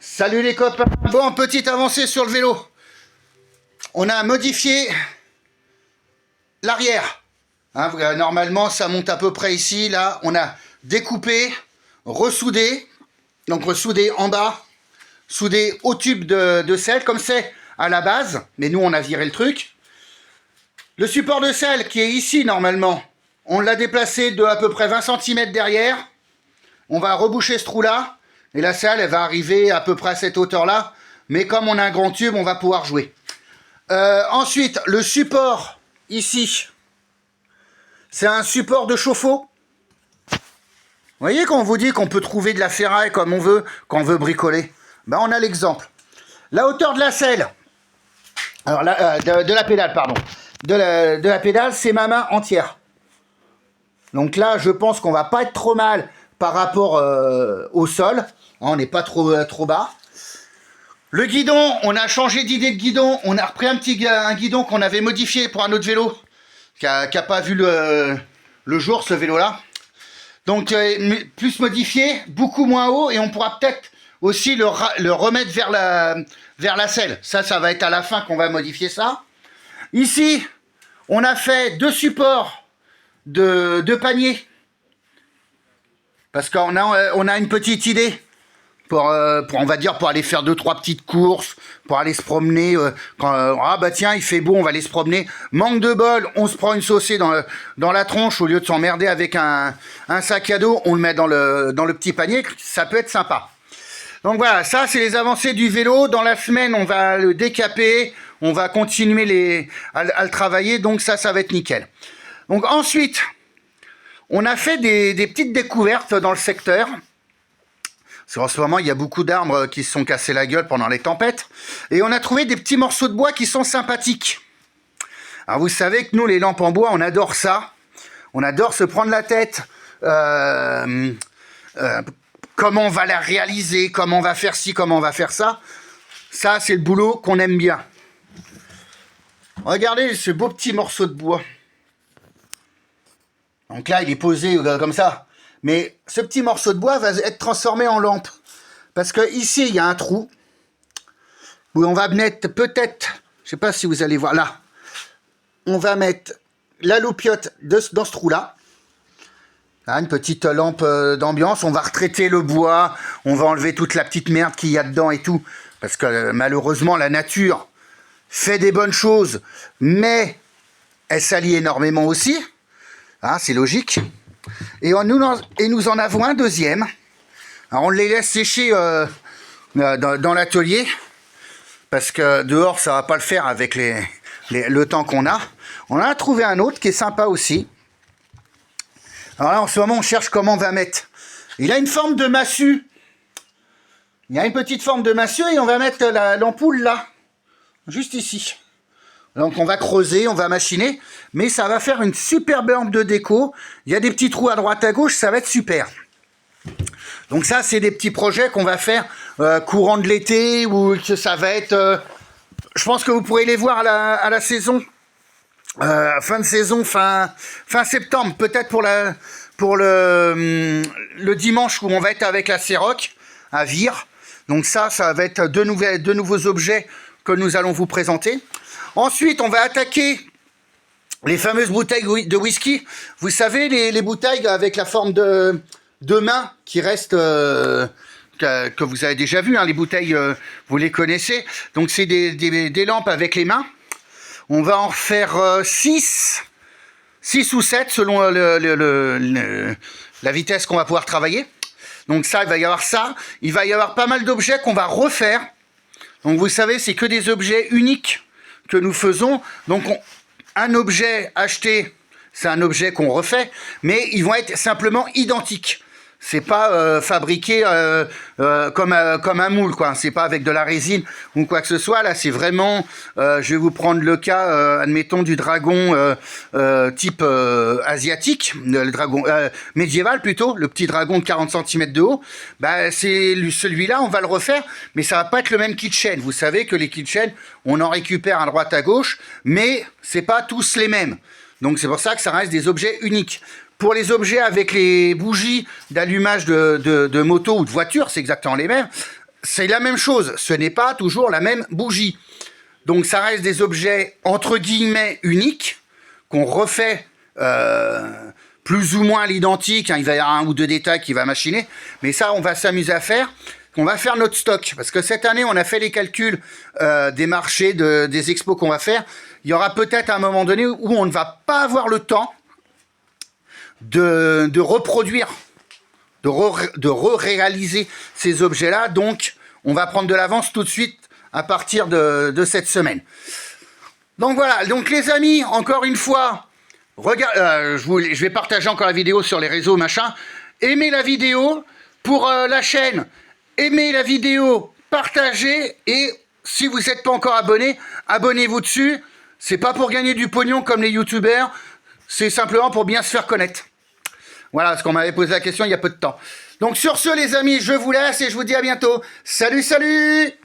Salut les copains. Bon, petite avancée sur le vélo. On a modifié l'arrière. Hein, normalement, ça monte à peu près ici. Là, on a découpé, ressoudé. Donc ressoudé en bas, soudé au tube de selle, comme c'est à la base. Mais nous, on a viré le truc. Le support de selle qui est ici, normalement, on l'a déplacé de à peu près 20 cm derrière. On va reboucher ce trou-là. Et la selle, elle va arriver à peu près à cette hauteur-là. Mais comme on a un grand tube, on va pouvoir jouer. Ensuite, le support, ici, c'est un support de chauffe-eau. Vous voyez quand on vous dit qu'on peut trouver de la ferraille comme on veut, quand on veut bricoler. Ben, on a l'exemple. La hauteur de la selle, alors de la pédale, pardon. De la pédale, c'est ma main entière. Donc là, je pense qu'on va pas être trop mal par rapport au sol. On n'est pas trop bas. Le guidon, on a changé d'idée de guidon. On a repris un guidon qu'on avait modifié pour un autre vélo qui a pas vu le jour, ce vélo-là. Donc, plus modifié, beaucoup moins haut. Et on pourra peut-être aussi le remettre vers la selle. Ça va être à la fin qu'on va modifier ça. Ici, on a fait deux supports de panier. Parce qu'on a une petite idée. Pour on va dire, pour aller faire 2-3 petites courses, pour aller se promener. Ah bah tiens, il fait beau, on va aller se promener. Manque de bol, on se prend une saucée dans la tronche au lieu de s'emmerder avec un sac à dos, on le met dans le petit panier, ça peut être sympa. Donc voilà, ça c'est les avancées du vélo. Dans la semaine, on va le décaper, on va continuer à le travailler, donc ça va être nickel. Donc ensuite, on a fait des petites découvertes dans le secteur. En ce moment, il y a beaucoup d'arbres qui se sont cassés la gueule pendant les tempêtes. Et on a trouvé des petits morceaux de bois qui sont sympathiques. Alors vous savez que nous, les lampes en bois, on adore ça. On adore se prendre la tête. Comment on va la réaliser, comment on va faire ci, comment on va faire ça. Ça, c'est le boulot qu'on aime bien. Regardez ce beau petit morceau de bois. Donc là, il est posé comme ça. Mais ce petit morceau de bois va être transformé en lampe. Parce que ici, il y a un trou où on va mettre peut-être, je ne sais pas si vous allez voir là, on va mettre la loupiote dans ce trou-là. Une petite lampe d'ambiance. On va retraiter le bois. On va enlever toute la petite merde qu'il y a dedans et tout. Parce que malheureusement, la nature fait des bonnes choses. Mais elle salit énormément aussi. C'est logique. Et nous en avons un deuxième. Alors on les laisse sécher dans l'atelier. Parce que dehors, ça va pas le faire avec le temps qu'on a. On en a trouvé un autre qui est sympa aussi. Alors là, en ce moment, on cherche comment on va mettre. Il a une forme de massue. Il y a une petite forme de massue et on va mettre l'ampoule là. Juste ici. Donc on va creuser, on va machiner. Mais ça va faire une superbe lampe de déco. Il y a des petits trous à droite à gauche, ça va être super. Donc ça, c'est des petits projets qu'on va faire courant de l'été. Ou que ça va être... je pense que vous pourrez les voir à la saison. Fin de saison, fin septembre, peut-être pour le dimanche où on va être avec la Céroc à Vire. Donc ça va être deux nouveaux objets que nous allons vous présenter. Ensuite, on va attaquer les fameuses bouteilles de whisky. Vous savez, les bouteilles avec la forme de main qui restent... que vous avez déjà vu, les bouteilles, vous les connaissez. Donc c'est des lampes avec les mains. On va en refaire 6 ou 7 selon la vitesse qu'on va pouvoir travailler. Donc ça, il va y avoir ça. Il va y avoir pas mal d'objets qu'on va refaire. Donc vous savez, c'est que des objets uniques que nous faisons. Donc un objet acheté, c'est un objet qu'on refait. Mais ils vont être simplement identiques. C'est pas fabriqué comme un moule, quoi. C'est pas avec de la résine ou quoi que ce soit. Là, c'est vraiment... je vais vous prendre le cas, admettons, du dragon type asiatique, le dragon médiéval plutôt, le petit dragon de 40 cm de haut. C'est celui-là, on va le refaire, mais ça va pas être le même kitchen. Vous savez que les kitchen, on en récupère à droite à gauche, mais c'est pas tous les mêmes. Donc c'est pour ça que ça reste des objets uniques. Pour les objets avec les bougies d'allumage de moto ou de voiture, c'est exactement les mêmes. c'est la même chose. Ce n'est pas toujours la même bougie. Donc ça reste des objets entre guillemets uniques qu'on refait plus ou moins à l'identique. Hein. Il va y avoir un ou deux détails qui va machiner. Mais ça, on va s'amuser à faire. On va faire notre stock. Parce que cette année, on a fait les calculs des marchés, des expos qu'on va faire. Il y aura peut-être un moment donné où on ne va pas avoir le temps de reproduire, de re-réaliser ces objets-là. Donc, on va prendre de l'avance tout de suite à partir de cette semaine. Donc voilà, donc les amis, encore une fois, je vais partager encore la vidéo sur les réseaux, machin. Aimez la vidéo pour la chaîne, aimez la vidéo, partagez, et si vous n'êtes pas encore abonné, abonnez-vous dessus. C'est pas pour gagner du pognon comme les youtubeurs, c'est simplement pour bien se faire connaître. Voilà, parce qu'on m'avait posé la question il y a peu de temps. Donc sur ce les amis, je vous laisse et je vous dis à bientôt. Salut, salut!